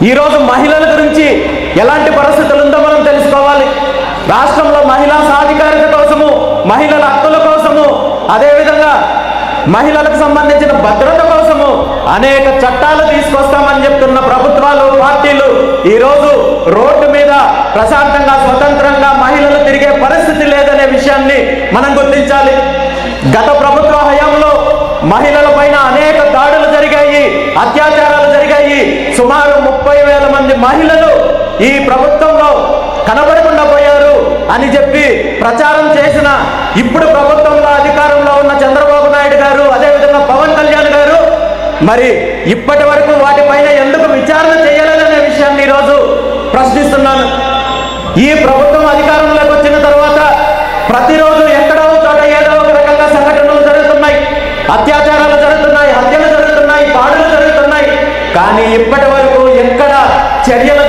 ఈరోజు మహిళల గురించి ఎలాంటి పరిస్థితులు ఉందో మనం తెలుసుకోవాలి. రాష్ట్రంలో మహిళా సాధికారిత కోసము, మహిళల హక్కుల కోసము, అదేవిధంగా మహిళలకు సంబంధించిన భద్రత కోసము అనేక చట్టాలు తీసుకొస్తామని చెప్తున్న ప్రభుత్వాలు, పార్టీలు ఈరోజు రోడ్డు మీద ప్రశాంతంగా స్వతంత్రంగా మహిళలు తిరిగే పరిస్థితి లేదనే విషయాన్ని మనం గుర్తించాలి. గత ప్రభుత్వ హయాంలో మహిళల పైన అనేక దాడులు జరిగాయి, అత్యాచారాలు జరిగాయి. సుమారు 30,000 మంది మహిళలు ఈ ప్రభుత్వంలో కనబడకుండా పోయారు అని చెప్పి ప్రచారం చేసిన ఇప్పుడు ప్రభుత్వంలో అధికారంలో ఉన్న చంద్రబాబు నాయుడు గారు, అదేవిధంగా పవన్ కళ్యాణ్ గారు మరి ఇప్పటి వరకు వాటిపైన ఎందుకు విచారణ చేయలేదనే విషయాన్ని ఈరోజు ప్రశ్నిస్తున్నాను. ఈ ప్రభుత్వం అధికారంలోకి వచ్చిన తర్వాత ప్రతిరోజు ఎక్కడో చోట ఏదో ఒక రకంగా సంఘటనలు జరుగుతున్నాయి, అత్యాచారాలు జరుగుతున్నాయి, హత్యలు జరుగుతున్నాయి, దాడులు జరుగుతున్నాయి. కానీ ఇప్పటి వరకు ఎక్కడ చర్యలు